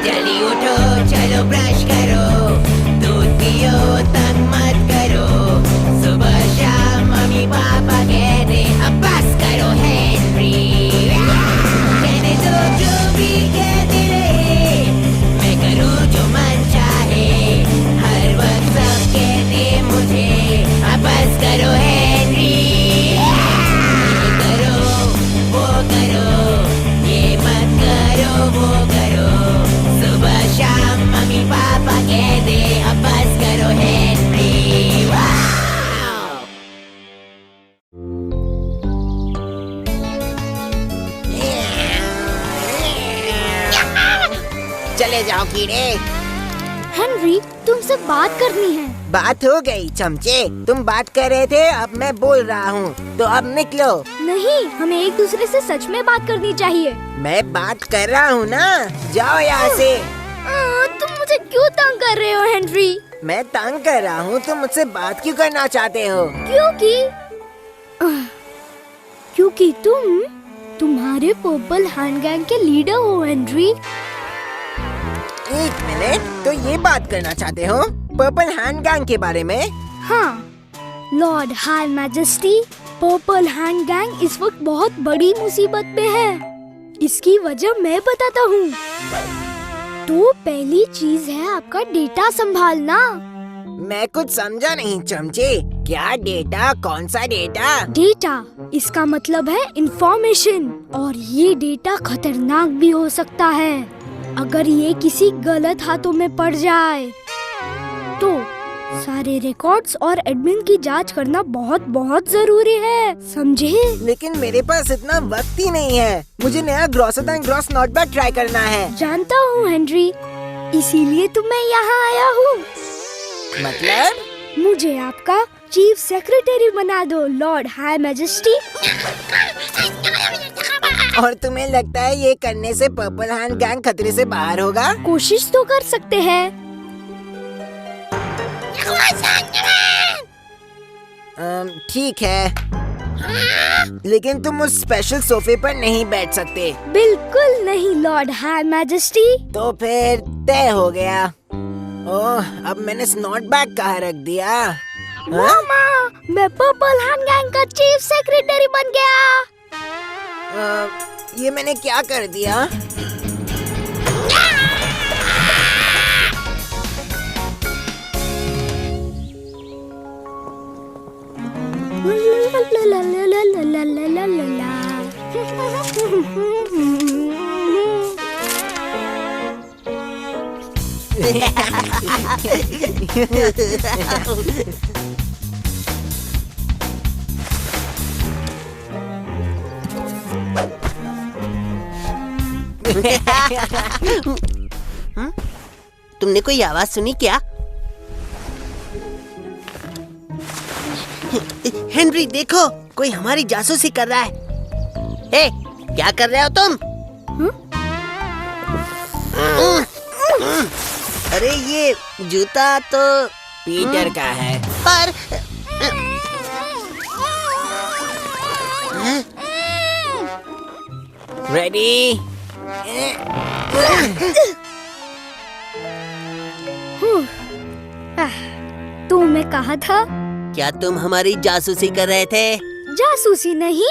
जल्दी उठो, चलो ब्रश करो, दूध पियो, तंग मत करो। सुबह शाम मम्मी पापा कहते अब बस करो हेनरी। कहने दो जो भी कहते रहे, मैं करूँ जो मन चाहे। हर वक्त सब कहते मुझे अब बस करो हेनरी। ये करो, वो करो, ये मत करो, वो करो। सुबह शाम मम्मी पापा कहते अब बस करो हेनरी। वाव! चले जाओ कीड़े। हेनरी, तुमसे बात करनी है। बात हो गई चमचे, तुम बात कर रहे थे, अब मैं बोल रहा हूँ, तो अब निकलो। नहीं, हमें एक दूसरे से सच में बात करनी चाहिए। मैं बात कर रहा हूँ ना, जाओ यहाँ से। तुम मुझे क्यों तंग कर रहे हो हेनरी? मैं तंग कर रहा हूँ, तुम मुझसे बात क्यों करना चाहते हो? क्योंकि तुम्हारे पर्पल हैंड गैंग के लीडर हो हेनरी। एक मिनट, तो ये बात करना चाहते हो पर्पल हैंड गैंग के बारे में? हाँ, Lord high majesty, purple hand gang इस वक्त बहुत बड़ी मुसीबत में है। इसकी वजह मैं बताता हूँ। तो पहली चीज है आपका डेटा संभालना। मैं कुछ समझा नहीं चमचे, क्या डेटा? कौन सा डेटा? डेटा, इसका मतलब है इंफॉर्मेशन, और ये डेटा खतरनाक भी हो सकता है। अगर ये किसी गलत हाथों में पड़ जाए तो सारे रिकॉर्ड्स और एडमिन की जांच करना बहुत बहुत जरूरी है, समझे? लेकिन मेरे पास इतना वक्त ही नहीं है, मुझे नया ग्रॉसर एंड ग्रॉस नोटबैक ट्राई करना है। जानता हूँ हेनरी, इसीलिए तो मैं यहाँ आया हूँ। मतलब? मुझे आपका चीफ सेक्रेटरी बना दो लॉर्ड हाई मैजेस्टी। और तुम्हें लगता है ये करने से पर्पल हैंड गैंग खतरे से बाहर होगा? कोशिश तो कर सकते हैं। ठीक है, लेकिन तुम उस स्पेशल सोफे पर नहीं बैठ सकते। बिल्कुल नहीं लॉर्ड हाई मैजेस्टी। तो फिर तय हो गया। ओह, अब मैंने स्नॉट बैग कहाँ रख दिया? मामा, मैं पर्पल हैंड गैंग का चीफ सेक्रेटरी बन गया। ये मैंने क्या कर दिया? तुमने कोई आवाज सुनी क्या? हेनरी देखो, कोई हमारी जासूसी कर रहा है। हे, क्या कर रहे हो तुम? अरे ये जूता तो पीटर का है। पर रेडी? तो मैं कहा था। क्या तुम हमारी जासूसी कर रहे थे? जासूसी नहीं,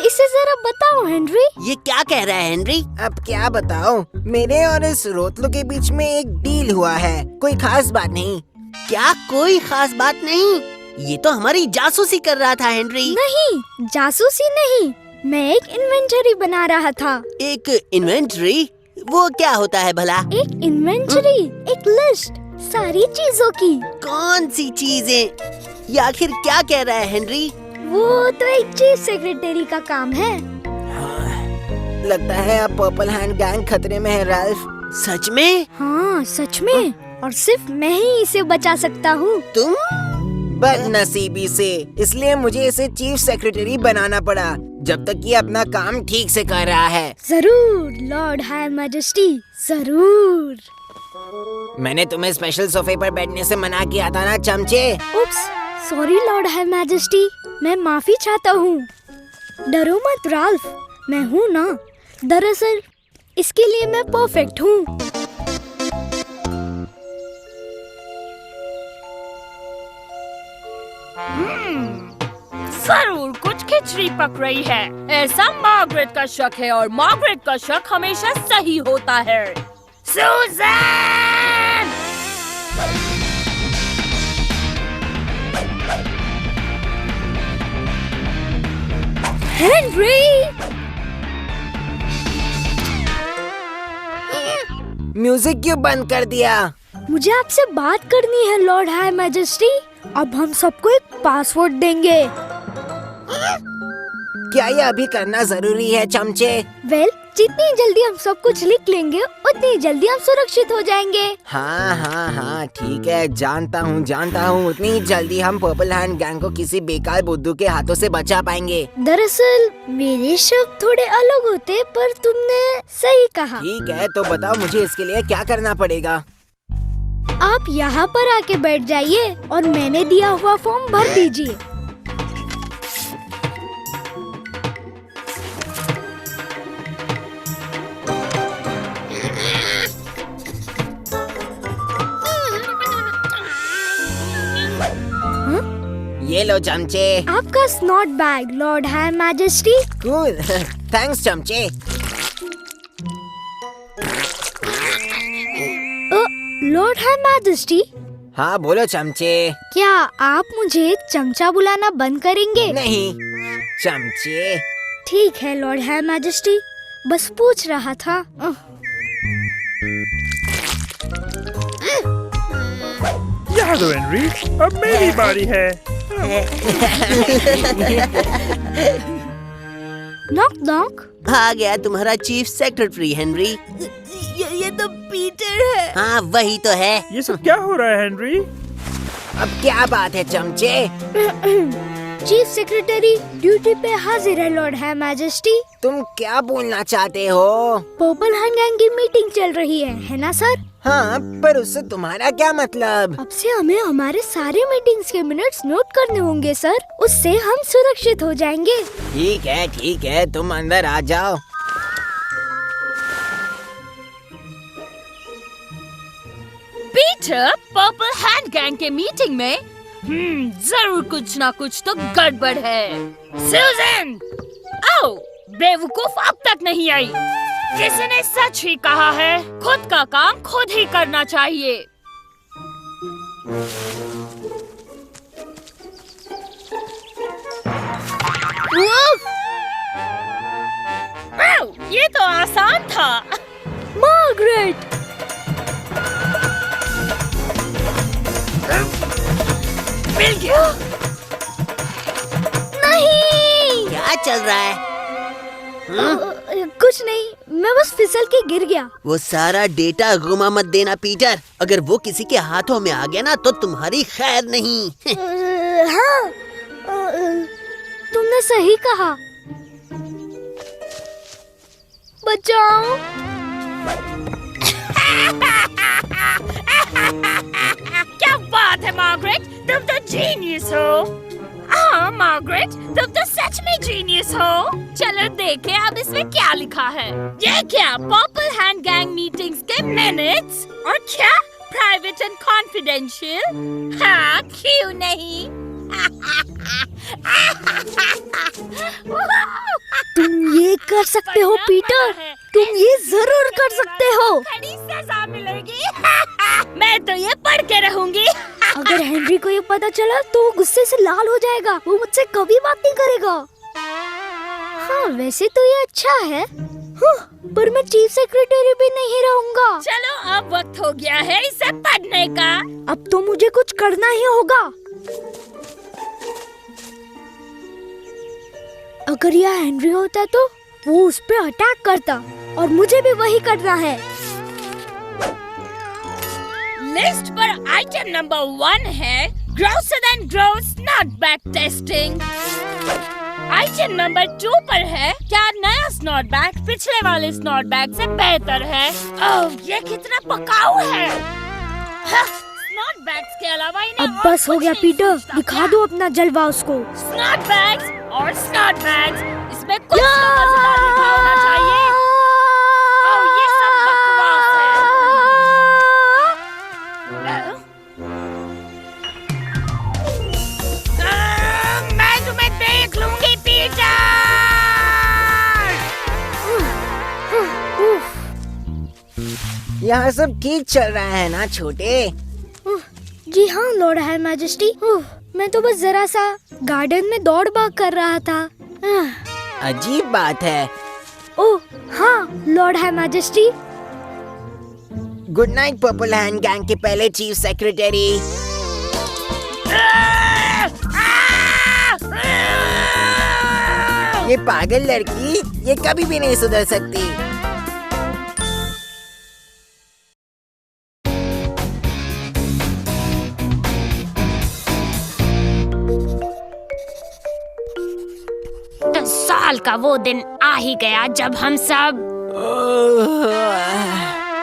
इसे जरा बताओ हेनरी। ये क्या कह रहा है हेनरी? अब क्या बताओ, मेरे और इस रोतलू के बीच में एक डील हुआ है, कोई खास बात नहीं। क्या कोई खास बात नहीं? ये तो हमारी जासूसी कर रहा था हेनरी। नहीं, जासूसी नहीं, मैं एक इन्वेंटरी बना रहा था। एक इन्वेंटरी? वो क्या होता है भला? एक इन्वेंटरी, एक लिस्ट सारी चीजों की। कौन सी चीजें? या आखिर क्या कह रहा है हेनरी? वो तो एक चीफ सेक्रेटरी का काम है। लगता है अब पर्पल हैंड गैंग खतरे में है राल्फ। सच में? हाँ सच में, और सिर्फ मैं ही इसे बचा सकता हूँ। तुम? बदनसीबी से, इसलिए मुझे इसे चीफ सेक्रेटरी बनाना पड़ा, जब तक ये अपना काम ठीक से कर रहा है। जरूर लॉर्ड हाई मैजेस्टी, जरूर। मैंने तुम्हें स्पेशल सोफे पर बैठने से मना किया था ना चमचे। उप्स, सॉरी लॉर्ड हाई मैजेस्टी, मैं माफी चाहता हूँ। डरो मत राल्फ, मैं हूँ ना। दरअसल इसके लिए मैं परफेक्ट हूँ। जरूर कुछ खिचड़ी पक रही है। ऐसा मार्गरेट का शक है और मार्गरेट का शक हमेशा सही होता है। सुज़ैन! हेनरी! म्यूजिक क्यों बंद कर दिया? मुझे आपसे बात करनी है लॉर्ड हाई मैजेस्टी। अब हम सबको एक पासवर्ड देंगे। क्या ये अभी करना जरूरी है चमचे? वेल, जितनी जल्दी हम सब कुछ लिख लेंगे उतनी जल्दी हम सुरक्षित हो जाएंगे। हाँ ठीक है, जानता हूँ उतनी जल्दी हम पर्पल हैंड गैंग को किसी बेकार बुद्धू के हाथों से बचा पाएंगे। दरअसल मेरे शब्द थोड़े अलग होते, पर तुमने सही कहा। ठीक है, तो बताओ मुझे इसके लिए क्या करना पड़ेगा? आप यहाँ पर आके बैठ जाइए और मैंने दिया हुआ फॉर्म भर दीजिए। ये लो चमचे। आपका snout bag Lord high majesty. Cool, thanks चमचे। लॉर्ड हाई मैजेस्टी, हाँ बोलो चमचे। क्या आप मुझे चमचा बुलाना बंद करेंगे? नहीं चमचे। ठीक है लॉर्ड हाई मैजेस्टी, बस पूछ रहा था। यहाँ दो हेनरी, अब मेरी बारी है। Knock knock. आ गया तुम्हारा चीफ सेक्रेटरी हेनरी। ये तो पीटर है। हाँ वही तो है। ये सब क्या हो रहा है हेनरी? अब क्या बात है चमचे? चीफ सेक्रेटरी ड्यूटी पे हाजिर है लॉर्ड हाई मैजेस्टी। तुम क्या बोलना चाहते हो? पर्पल हैंड गैंग की मीटिंग चल रही है ना सर? हाँ, पर उससे तुम्हारा क्या मतलब? अब से हमें हमारे सारे मीटिंग्स के मिनट्स नोट करने होंगे सर, उससे हम सुरक्षित हो जाएंगे। ठीक है, तुम अंदर आ जाओ। पीटर, पर्पल हैंड गैंग के मीटिंग में जरूर कुछ ना कुछ तो गड़बड़ है। सुज़ैन! आओ, बेवकूफ अब तक नहीं आई। किसी ने सच ही कहा है, खुद का काम खुद ही करना चाहिए। ये तो आसान था। मार्गरेट! मिल गया। नहीं! क्या चल रहा है? कुछ नहीं, मैं बस फिसल के गिर गया। वो सारा डेटा गुमा मत देना पीटर। अगर वो किसी के हाथों में आ गया ना तो तुम्हारी खैर नहीं। हाँ, तुमने सही कहा। बचाओ! क्या बात है मार्गरेट, तुम तो जीनियस हो। हाँ मार्गरेट, तुम तो सच में जीनियस हो। चलो देखें अब इसमें क्या लिखा है। ये क्या पर्पल हैंड गैंग मीटिंग्स के मिनट्स? और क्या प्राइवेट एंड कॉन्फिडेंशियल? हाँ क्यों नहीं? तुम ये कर सकते हो पीटर, तुम ये जरूर कर सकते हो। कड़ी सजा मिलेगी। मैं तो ये पढ़ के रहूंगी। अगर हेनरी को ये पता चला तो वो गुस्से से लाल हो जाएगा, वो मुझसे कभी बात नहीं करेगा। हाँ वैसे तो ये अच्छा है। पर मैं चीफ सेक्रेटरी भी नहीं रहूंगा। चलो अब वक्त हो गया है इसे पढ़ने का। अब तो मुझे कुछ करना ही होगा। अगर यह हेनरी होता तो वो उस पे अटैक करता और मुझे भी वही करना है। लिस्ट पर आइटम नंबर 1 है grocer and gross not back testing. Item number 2 पर है क्या नया स्नॉट बैग पिछले वाले स्नॉट बैग से बेहतर है। ओह ये कितना पकाऊ है। स्नॉट बैग्स के अलावा इन्हें अब बस हो गया पीटर, दिखा दो अपना जलवा उसको। स्नॉट बैग्स और स्नॉट बैग्स, इसमें कुछ तो मजेदार लिखा होना चाहिए। ओह ये सब बकवास है। मैं तुम्हें देख यहाँ सब ठीक चल रहा है ना छोटे? जी हाँ लॉर्ड हाई मैजेस्टी। मैं तो बस जरा सा गार्डन में दौड़ भाग कर रहा था। अजीब बात है। ओह हाँ Lord high majesty. Good night purple hand gang के पहले चीफ सेक्रेटरी। ये पागल लड़की, ये कभी भी नहीं सुधर सकती। तो साल का वो दिन आ ही गया जब हम सब।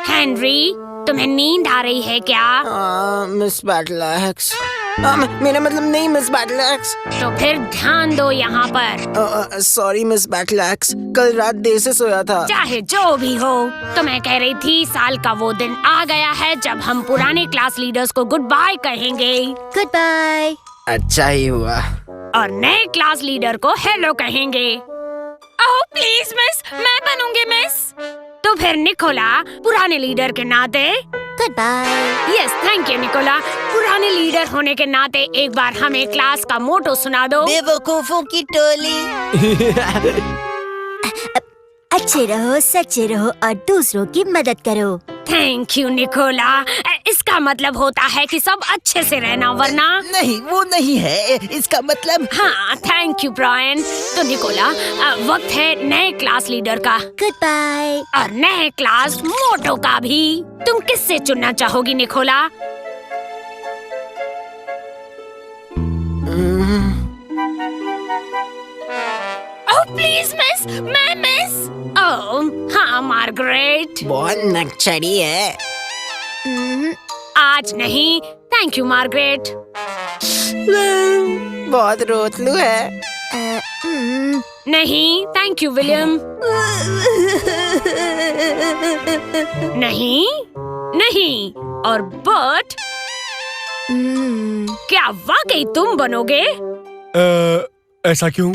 हेनरी, तुम्हें नींद आ रही है क्या? मिस बैटलैक्स। मेरा मतलब नहीं मिस बैटलैक्स। तो फिर ध्यान दो यहाँ पर। सॉरी मिस बैटलैक्स, कल रात देर से सोया था। चाहे जो भी हो, तो मैं कह रही थी साल का वो दिन आ गया है जब हम पुराने क्लास लीडर्स को गुड बाय कहेंगे। Goodbye. अच्छा ही हुआ। और नए क्लास लीडर को हेलो कहेंगे। ओह प्लीज मिस, मैं बनूंगी मिस। तो फिर निकोला, पुराने लीडर के नाते goodbye. Yes thank you Nicola. पुराने लीडर होने के नाते एक बार हमें क्लास का मोटो सुना दो। बेवकूफों की टोली। अच्छे रहो, सच्चे रहो और दूसरों की मदद करो। Thank you Nicola. इसका मतलब होता है कि सब अच्छे से रहना, वरना नहीं, वो नहीं है इसका मतलब। हाँ थैंक यू ब्रायन। तो निकोला, वक्त है नए क्लास लीडर का। Goodbye. और नए क्लास मोटो का भी। तुम किससे चुनना चाहोगी निकोला? ओह प्लीज मिस, मैं मिस। ओह हाँ मार्गरेट। बहुत नक्चरी है। आज नहीं। Thank you Margaret. बहुत रोतलू है। नहीं। Thank you William. नहीं नहीं। और बर्ट, क्या वाकई तुम बनोगे? ऐसा क्यों?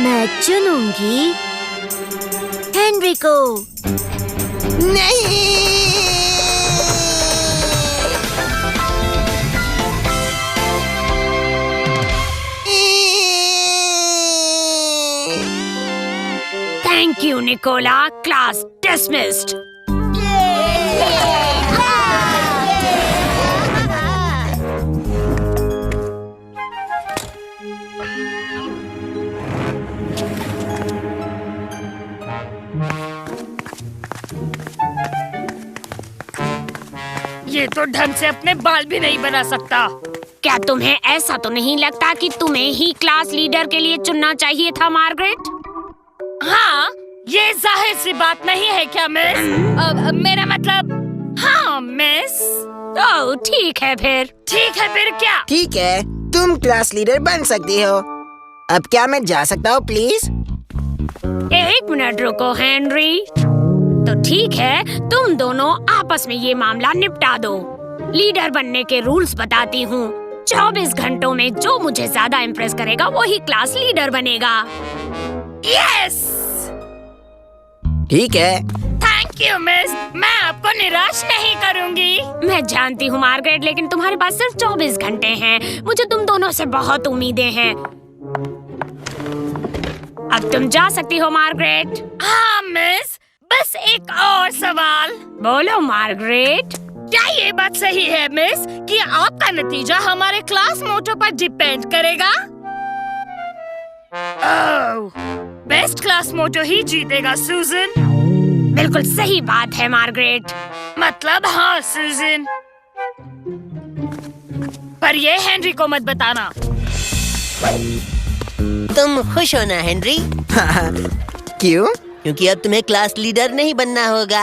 मैं चुनूंगी हेनरी को। नहीं। Thank you Nicola. Class dismissed. ये तो ढंग से अपने बाल भी नहीं बना सकता। क्या तुम्हें ऐसा तो नहीं लगता कि तुम्हें ही क्लास लीडर के लिए चुनना चाहिए था मार्गरेट? हाँ, ये जाहिर सी बात नहीं है क्या मिस? मेरा मतलब हाँ मिस। ओह ठीक है फिर। ठीक है फिर क्या? ठीक है, तुम क्लास लीडर बन सकती हो। अब क्या मैं जा सकता हूँ प्लीज? एक मिनट रुको हेनरी। तो ठीक है, तुम दोनों आपस में ये मामला निपटा दो। लीडर बनने के रूल्स बताती हूँ। 24 घंटों में जो मुझे ज्यादा इम्प्रेस करेगा वही क्लास लीडर बनेगा। यस ठीक है। थैंक यू मिस, मैं आपको निराश नहीं करूंगी। मैं जानती हूँ मार्गरेट, लेकिन तुम्हारे पास सिर्फ 24 घंटे हैं। मुझे तुम दोनों से बहुत उम्मीदें हैं। अब तुम जा सकती हो मार्गरेट। हाँ मिस, बस एक और सवाल। बोलो मार्गरेट। क्या ये बात सही है मिस कि आपका नतीजा हमारे क्लास मोटो पर डिपेंड करेगा? ओह, बेस्ट क्लास मोटो ही जीतेगा सूजन। बिल्कुल सही बात है मार्गरेट। मतलब हाँ सूजन। पर ये हेनरी को मत बताना। तुम खुश हो ना हेनरी? क्यों? क्योंकि अब तुम्हें क्लास लीडर नहीं बनना होगा।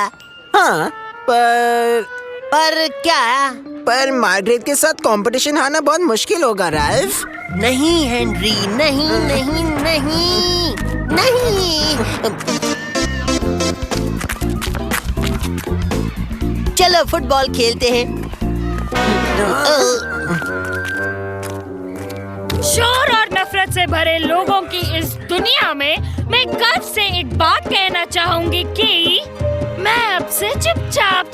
हाँ, पर क्या? पर मार्गरेट के साथ कंपटीशन हारना बहुत मुश्किल होगा राल्फ। नहीं हेनरी, नहीं नहीं नहीं नहीं। चलो फुटबॉल खेलते हैं। शोर और नफरत से भरे लोगों की इस दुनिया में मैं गर्व से एक बात कहना चाहूंगी कि मैं अब से चुपचाप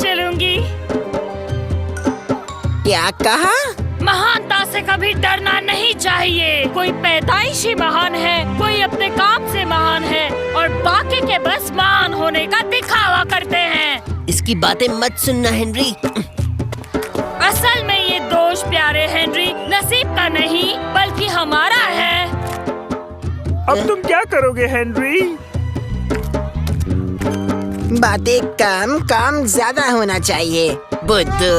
क्या कहा? महानता से कभी डरना नहीं चाहिए। कोई पैदाइशी महान है, कोई अपने काम से महान है और बाकी के बस महान होने का दिखावा करते हैं। इसकी बातें मत सुनना हेनरी। असल में ये दोष प्यारे हेनरी नसीब का नहीं बल्कि हमारा है। अब तुम क्या करोगे हेनरी? बातें कम, काम ज्यादा होना चाहिए। बुद्धू,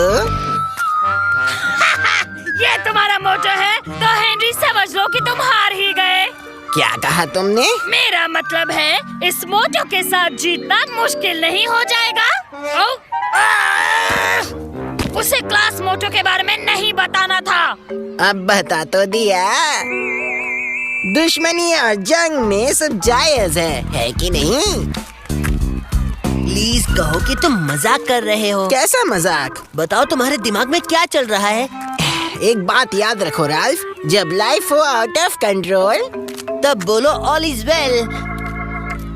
ये तुम्हारा मोटो है तो हेनरी समझ लो कि तुम हार ही गए। क्या कहा तुमने? मेरा मतलब है इस मोटो के साथ जीतना मुश्किल नहीं हो जाएगा। उसे क्लास मोटो के बारे में नहीं बताना था। अब बता तो दिया। दुश्मनी और जंग में सब जायज है कि नहीं? प्लीज कहो कि तुम मजाक कर रहे हो। कैसा मजाक? बताओ तुम्हारे दिमाग में क्या चल रहा है? एक बात याद रखो राल्फ, जब लाइफ हो आउट ऑफ कंट्रोल तब बोलो ऑल इज वेल।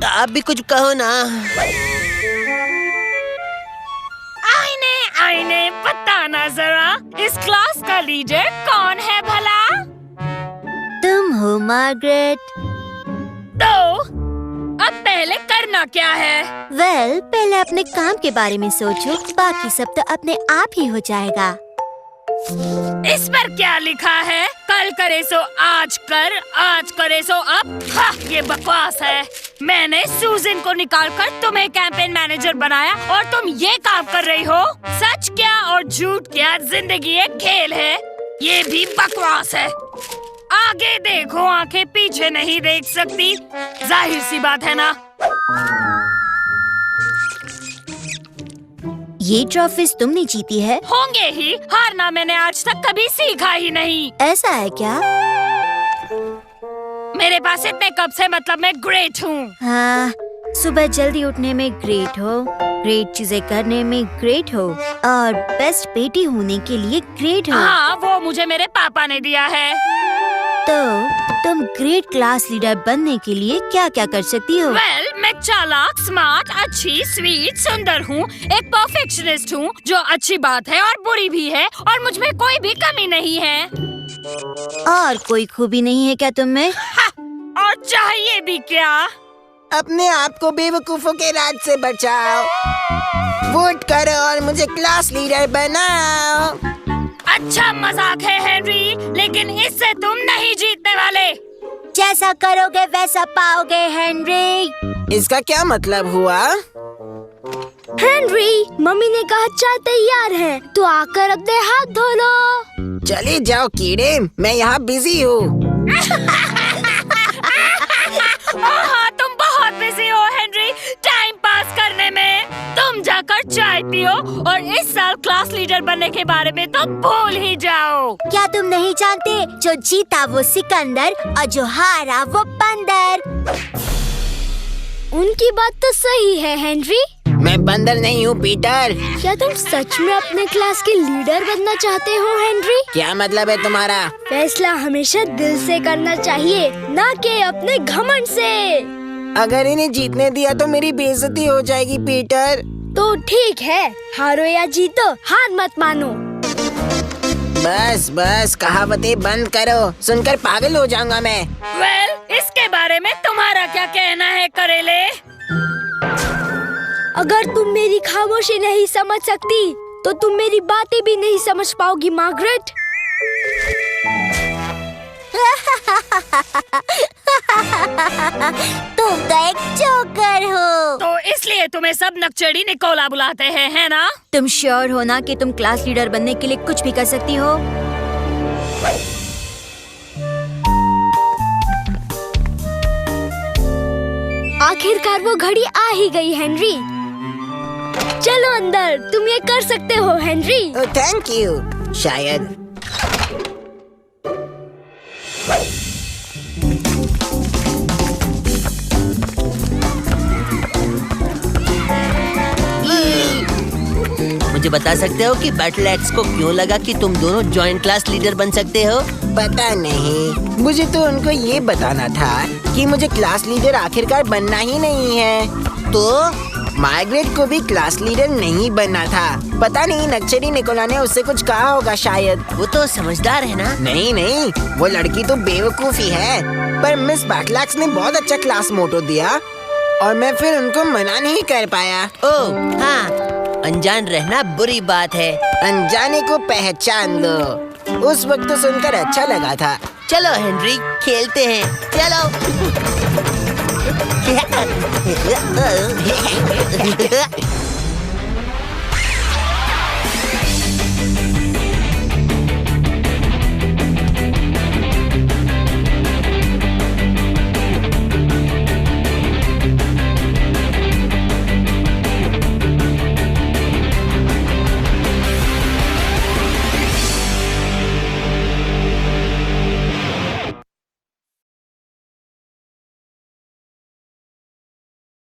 आप भी कुछ कहो ना। आईने बताना जरा, इस क्लास का लीडर कौन है भला? तुम हो मार्गरेट। तो अब पहले करना क्या है? वेल, पहले अपने काम के बारे में सोचो, बाकी सब तो अपने आप ही हो जाएगा। इस पर क्या लिखा है? कल करे सो आज कर, आज करे सो अब। ये बकवास है। मैंने सूजन को निकालकर तुम्हें कैंपेन मैनेजर बनाया और तुम ये काम कर रही हो। सच क्या और झूठ क्या, जिंदगी एक खेल है। ये भी बकवास है। आगे देखो, आंखें पीछे नहीं देख सकती। जाहिर सी बात है ना। ये ट्रॉफीज तुमने जीती है? होंगे ही, हारना मैंने आज तक कभी सीखा ही नहीं। ऐसा है क्या? मेरे पास इतने कप से मतलब मैं ग्रेट हूँ। हाँ, सुबह जल्दी उठने में ग्रेट हो, ग्रेट चीजें करने में ग्रेट हो और बेस्ट बेटी होने के लिए ग्रेट हो। हाँ, वो मुझे मेरे पापा ने दिया है। तो तुम ग्रेट क्लास लीडर बनने के लिए क्या क्या कर सकती हो? वेल, मैं चालाक, स्मार्ट, अच्छी, स्वीट, सुंदर हूँ, एक परफेक्शनिस्ट हूँ, जो अच्छी बात है और बुरी भी है, और मुझ में कोई भी कमी नहीं है। और कोई खूबी नहीं है क्या तुम में? और चाहिए भी क्या? अपने आप को बेवकूफों के राज से बचाओ। वोट करो और मुझे क्लास लीडर बनाओ। अच्छा मजाक है हेनरी, लेकिन इससे तुम नहीं जीतने वाले। जैसा करोगे वैसा पाओगे हेनरी। इसका क्या मतलब हुआ? हेनरी, मम्मी ने कहा चाय तैयार है, तो आकर अपने हाथ धो लो। चले जाओ कीड़े, मैं यहाँ बिजी हूँ। हाँ, तुम बहुत बिजी हो हेनरी, टाइम पास करने में। तुम जाकर चाय पियो और इस साल क्लास लीडर बनने के बारे में तो भूल ही जाओ। क्या तुम नहीं जानते, जो जीता वो सिकंदर और जो हारा वो बंदर। उनकी बात तो सही है हेनरी। मैं बंदर नहीं हूँ पीटर। क्या तुम सच में अपने क्लास के लीडर बनना चाहते हो हेनरी? क्या मतलब है तुम्हारा? फैसला हमेशा दिल से करना चाहिए, ना कि अपने घमंड से। अगर इन्हें जीतने दिया तो मेरी बेइज्जती हो जाएगी पीटर। तो ठीक है, हारो या जीतो, हार मत मानो। बस बस कहावतें बंद करो, सुनकर पागल हो जाऊंगा मैं। वेल, इसके बारे में तुम्हारा क्या कहना है करेले? अगर तुम मेरी खामोशी नहीं समझ सकती, तो तुम मेरी बातें भी नहीं समझ पाओगी मार्गरेट। तुम तो एक जोकर हो। तो इसलिए तुम्हें सब नकचड़ी निकोला बुलाते हैं, है ना? तुम श्योर हो ना कि तुम क्लास लीडर बनने के लिए कुछ भी कर सकती हो? आखिरकार वो घड़ी आ ही गई हेनरी। चलो अंदर, तुम ये कर सकते हो हेनरी। Thank you. शायद मुझे बता सकते हो कि बैटल एक्स को क्यों लगा कि तुम दोनों जॉइंट क्लास लीडर बन सकते हो? पता नहीं, मुझे तो उनको ये बताना था कि मुझे क्लास लीडर आखिरकार बनना ही नहीं है। तो मार्गरेट को भी क्लास लीडर नहीं बनना था। पता नहीं नक्शरी निकोला ने उससे कुछ कहा होगा शायद। वो तो समझदार है ना। नहीं, वो लड़की तो बेवकूफ ही है। पर मिस बैटलैक्स ने बहुत अच्छा क्लास मोटो दिया और मैं फिर उनको मना नहीं कर पाया। ओह हाँ, अनजान रहना बुरी बात है। अनजाने को पहचान लो। उस वक्त तो सुनकर अच्छा लगा था। चलो हेनरी, खेलते हैं, चलो।